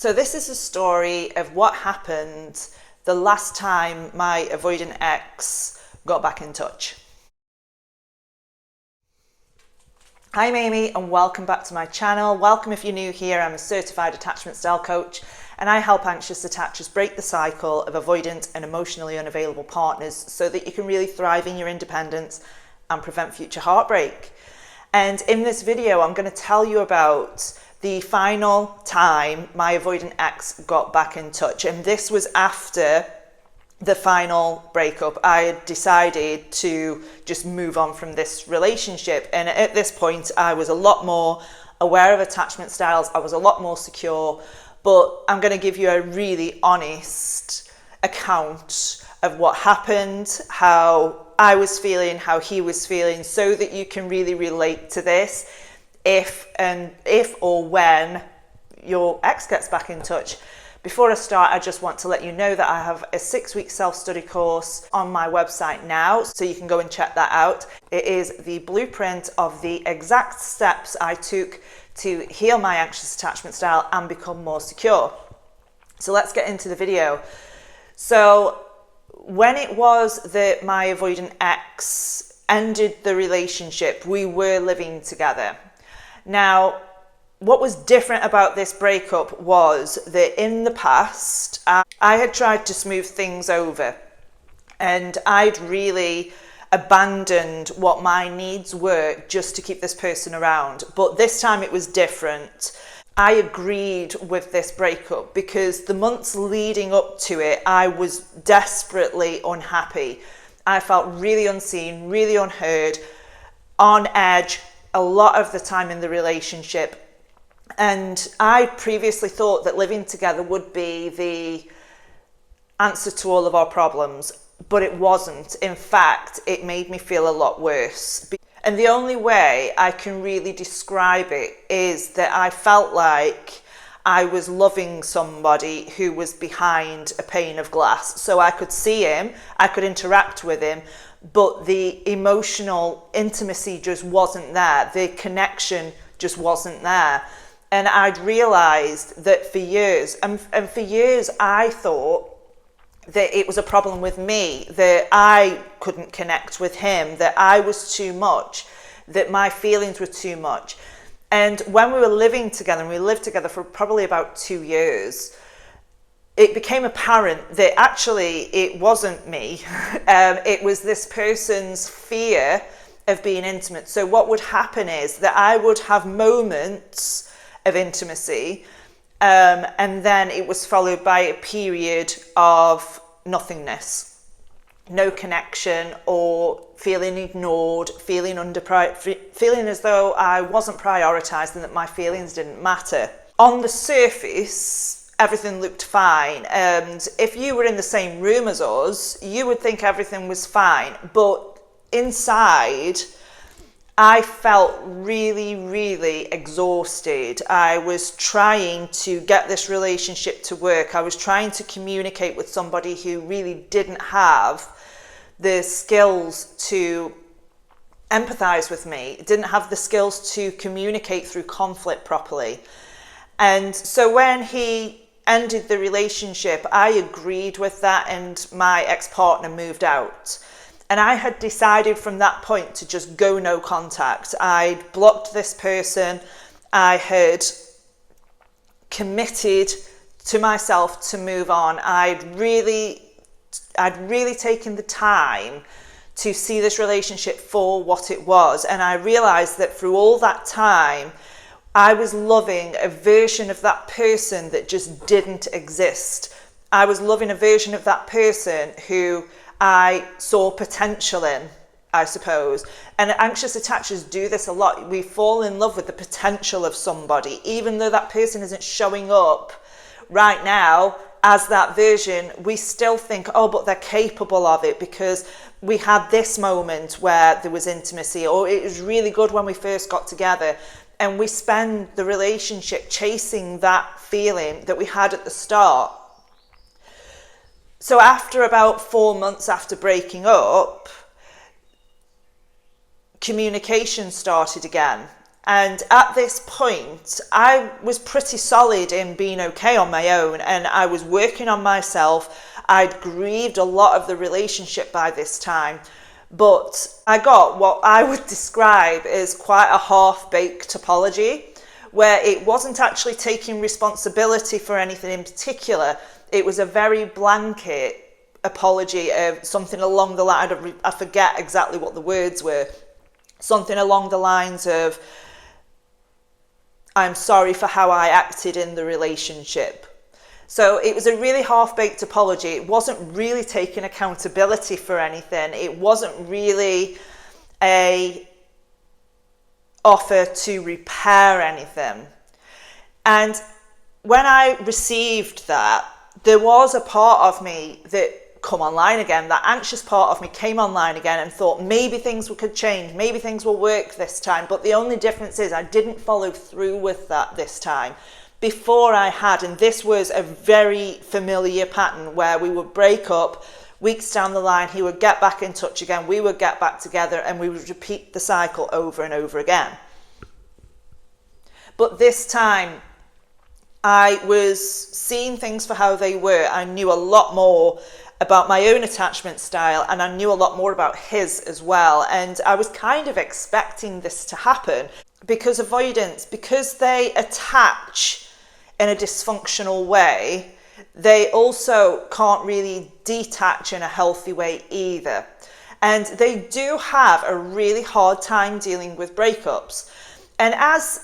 So this is a story of what happened the last time my avoidant ex got back in touch. Hi, I'm Amy and welcome back to my channel. Welcome if you're new here. I'm a certified attachment style coach and I help anxious attachers break the cycle of avoidant and emotionally unavailable partners so that you can really thrive in your independence and prevent future heartbreak. And in this video, I'm going to tell you about the final time my avoidant ex got back in touch. And this was after the final breakup. I had decided to just move on from this relationship. And at this point, I was a lot more aware of attachment styles. I was a lot more secure. But I'm going to give you a really honest account of what happened, how I was feeling, how he was feeling, so that you can really relate to this if or when your ex gets back in touch. Before I start, I just want to let you know that I have a 6-week self-study course on my website now, so you can go and check that out. It is the blueprint of the exact steps I took to heal my anxious attachment style and become more secure. So let's get into the video. So when it was that my avoidant ex ended the relationship, we were living together. Now, what was different about this breakup was that in the past, I had tried to smooth things over and I'd really abandoned what my needs were just to keep this person around. But this time it was different. I agreed with this breakup because the months leading up to it, I was desperately unhappy. I felt really unseen, really unheard, on edge a lot of the time in the relationship. And I previously thought that living together would be the answer to all of our problems, but it wasn't. In fact, it made me feel a lot worse. And the only way I can really describe it is that I felt like I was loving somebody who was behind a pane of glass. So I could see him, I could interact with him, but the emotional intimacy just wasn't there. The connection just wasn't there. And I'd realised that for years, and for years I thought that it was a problem with me, that I couldn't connect with him, that I was too much, that my feelings were too much. And when we were living together, and we lived together for probably about 2 years, it became apparent that actually it wasn't me. It was this person's fear of being intimate. So what would happen is that I would have moments of intimacy, and then it was followed by a period of nothingness, no connection, or feeling ignored, feeling feeling as though I wasn't prioritized and that my feelings didn't matter. On the surface, everything looked fine, and if you were in the same room as us, you would think everything was fine, but inside I felt really, really exhausted. I was trying to get this relationship to work. I was trying to communicate with somebody who really didn't have the skills to empathize with me, didn't have the skills to communicate through conflict properly. And so when he ended the relationship, I agreed with that and my ex-partner moved out. And I had decided from that point to just go no contact. I'd blocked this person. I had committed to myself to move on. I'd really taken the time to see this relationship for what it was. And I realized that through all that time, I was loving a version of that person that just didn't exist. I was loving a version of that person who I saw potential in, I suppose. And anxious attachers do this a lot. We fall in love with the potential of somebody, even though that person isn't showing up right now as that version. We still think, oh, but they're capable of it because we had this moment where there was intimacy, or it was really good when we first got together. And we spend the relationship chasing that feeling that we had at the start. So after about 4 months after breaking up, communication started again. And at this point, I was pretty solid in being okay on my own, and I was working on myself. I'd grieved a lot of the relationship by this time, but I got what I would describe as quite a half-baked apology, where it wasn't actually taking responsibility for anything in particular. It was a very blanket apology of something along the line, I forget exactly what the words were, something along the lines of, I'm sorry for how I acted in the relationship. So it was a really half-baked apology. It wasn't really taking accountability for anything. It wasn't really a offer to repair anything. And when I received that, there was a part of me that come online again, that anxious part of me came online again and thought maybe things could change, maybe things will work this time. But the only difference is I didn't follow through with that this time. Before I had, and this was a very familiar pattern where we would break up, weeks down the line, he would get back in touch again, we would get back together, and we would repeat the cycle over and over again. But this time, I was seeing things for how they were. I knew a lot more about my own attachment style, and I knew a lot more about his as well. And I was kind of expecting this to happen because avoidance, because they attach in a dysfunctional way, they also can't really detach in a healthy way either. And they do have a really hard time dealing with breakups. And as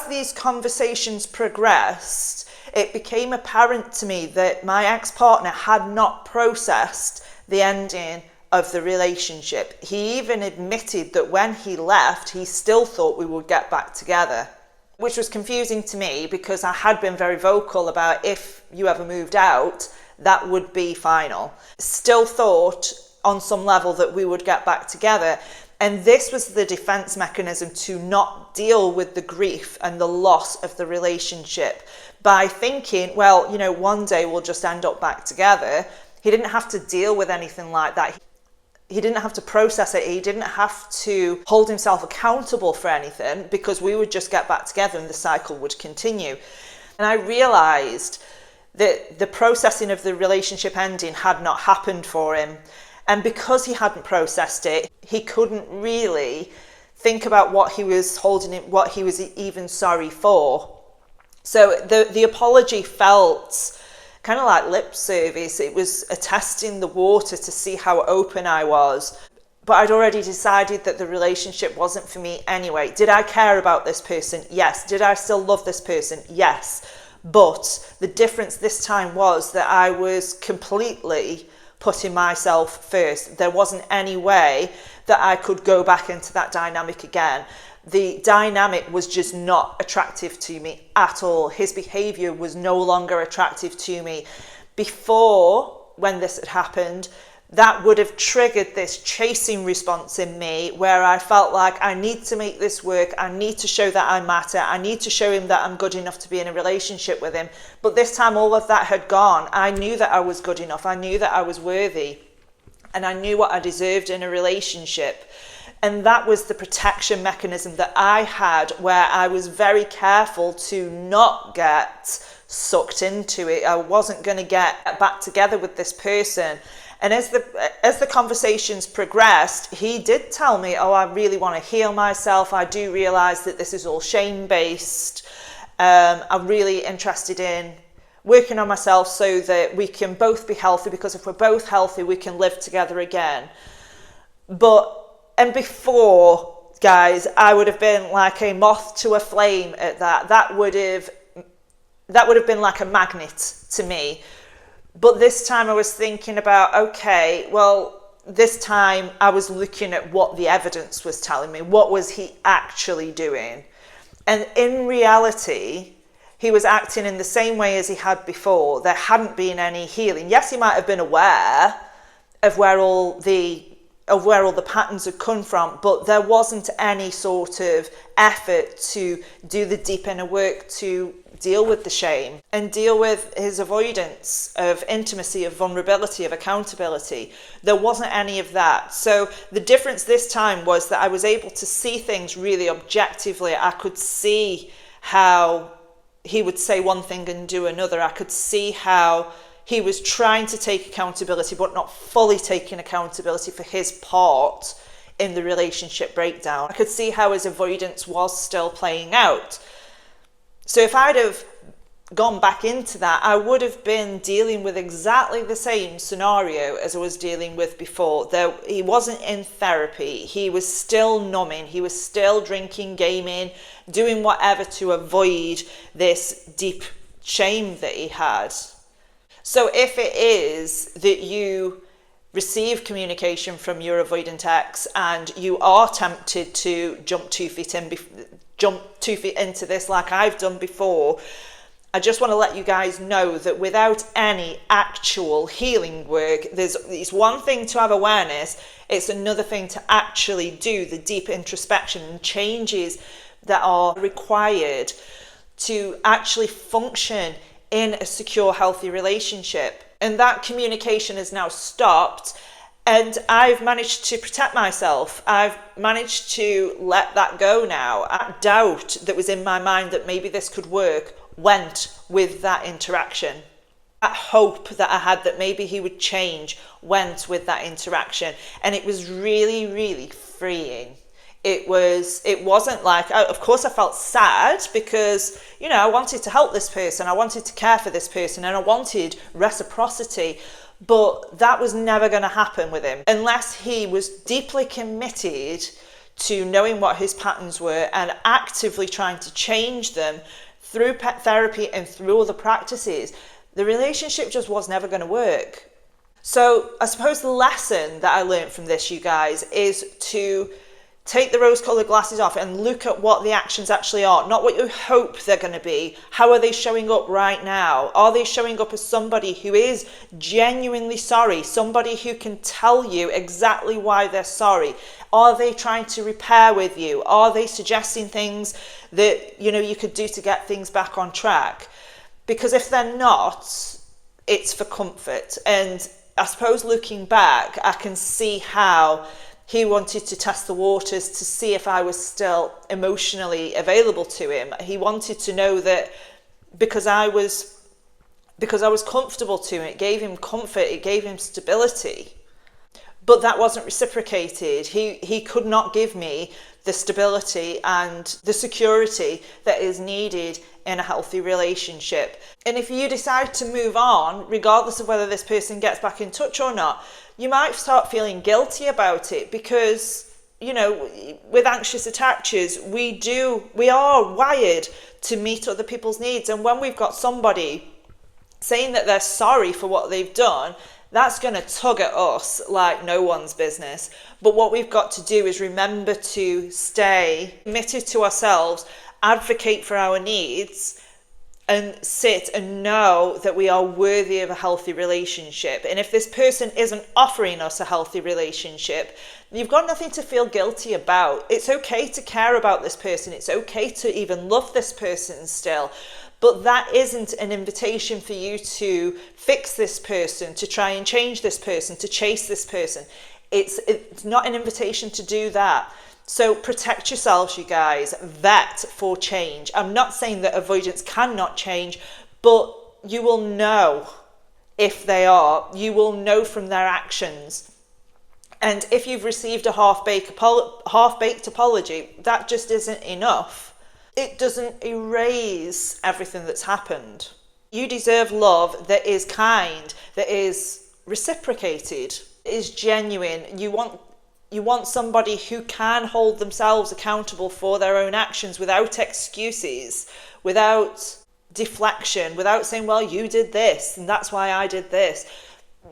these conversations progressed, it became apparent to me that my ex-partner had not processed the ending of the relationship. He even admitted that when he left, he still thought we would get back together, which was confusing to me because I had been very vocal about if you ever moved out, that would be final. Still thought on some level that we would get back together. And this was the defense mechanism to not deal with the grief and the loss of the relationship by thinking, well, you know, one day we'll just end up back together. He didn't have to deal with anything like that. He didn't have to process it. He didn't have to hold himself accountable for anything because we would just get back together and the cycle would continue. And I realized that the processing of the relationship ending had not happened for him. And because he hadn't processed it, he couldn't really think about what he was holding, what he was even sorry for. So the apology felt kind of like lip service. It was a testing the water to see how open I was. But I'd already decided that the relationship wasn't for me anyway. Did I care about this person? Yes. Did I still love this person? Yes. But the difference this time was that I was completely putting myself first. There wasn't any way that I could go back into that dynamic again. The dynamic was just not attractive to me at all. His behavior was no longer attractive to me. Before, when this had happened, that would have triggered this chasing response in me where I felt like I need to make this work. I need to show that I matter. I need to show him that I'm good enough to be in a relationship with him. But this time all of that had gone. I knew that I was good enough. I knew that I was worthy. And I knew what I deserved in a relationship. And that was the protection mechanism that I had, where I was very careful to not get sucked into it. I wasn't going to get back together with this person. And as the conversations progressed, he did tell me, oh, I really want to heal myself. I do realize that this is all shame-based. I'm really interested in working on myself so that we can both be healthy, because if we're both healthy, we can live together again. And before, guys, I would have been like a moth to a flame at that. That would have been like a magnet to me. But this time I was thinking about, okay, well, this time I was looking at what the evidence was telling me. What was he actually doing? And in reality, he was acting in the same way as he had before. There hadn't been any healing. Yes, he might have been aware of where all the patterns had come from, but there wasn't any sort of effort to do the deep inner work, to deal with the shame and deal with his avoidance of intimacy, of vulnerability, of accountability. There wasn't any of that. So the difference this time was that I was able to see things really objectively. I could see how he would say one thing and do another. I could see how he was trying to take accountability but not fully taking accountability for his part in the relationship breakdown. I could see how his avoidance was still playing out. So if I'd have gone back into that, I would have been dealing with exactly the same scenario as I was dealing with before. Though he wasn't in therapy, he was still numbing, he was still drinking, gaming, doing whatever to avoid this deep shame that he had. So if it is that you receive communication from your avoidant ex and you are tempted to jump 2 feet into this like I've done before, I just want to let you guys know that without any actual healing work, it's one thing to have awareness, it's another thing to actually do the deep introspection and changes that are required to actually function in a secure, healthy relationship. And that communication has now stopped, and I've managed to protect myself. I've managed to let that go now. That doubt that was in my mind that maybe this could work went with that interaction. That hope that I had that maybe he would change went with that interaction. And it was really, really freeing. It wasn't like, of course I felt sad because, I wanted to help this person, I wanted to care for this person, and I wanted reciprocity, but that was never going to happen with him unless he was deeply committed to knowing what his patterns were and actively trying to change them through pet therapy and through other practices. The relationship just was never going to work. So I suppose the lesson that I learned from this, you guys, is to take the rose-colored glasses off and look at what the actions actually are, not what you hope they're going to be. How are they showing up right now? Are they showing up as somebody who is genuinely sorry, somebody who can tell you exactly why they're sorry? Are they trying to repair with you? Are they suggesting things that, you could do to get things back on track? Because if they're not, it's for comfort. And I suppose looking back, I can see how he wanted to test the waters to see if I was still emotionally available to him. He wanted to know that because I was comfortable to him, it gave him comfort, it gave him stability. But that wasn't reciprocated. He could not give me the stability and the security that is needed in a healthy relationship. And if you decide to move on, regardless of whether this person gets back in touch or not, you might start feeling guilty about it because, with anxious attachers, we are wired to meet other people's needs. And when we've got somebody saying that they're sorry for what they've done, that's going to tug at us like no one's business. But what we've got to do is remember to stay committed to ourselves, advocate for our needs, and sit and know that we are worthy of a healthy relationship. And if this person isn't offering us a healthy relationship, you've got nothing to feel guilty about. It's okay to care about this person. It's okay to even love this person still. But that isn't an invitation for you to fix this person, to try and change this person, to chase this person. It's not an invitation to do that. So protect yourselves, you guys. Vet for change. I'm not saying that avoidance cannot change, but you will know if they are. You will know from their actions. And if you've received a half-baked apology, that just isn't enough. It doesn't erase everything that's happened. You deserve love that is kind, that is reciprocated, is genuine. You want somebody who can hold themselves accountable for their own actions without excuses, without deflection, without saying, well, you did this and that's why I did this.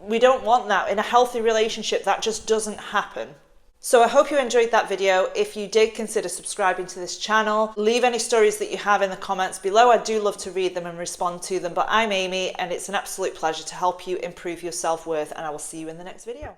We don't want that. In a healthy relationship, that just doesn't happen. So I hope you enjoyed that video. If you did, consider subscribing to this channel. Leave any stories that you have in the comments below. I do love to read them and respond to them. But I'm Amy, and it's an absolute pleasure to help you improve your self-worth, and I will see you in the next video.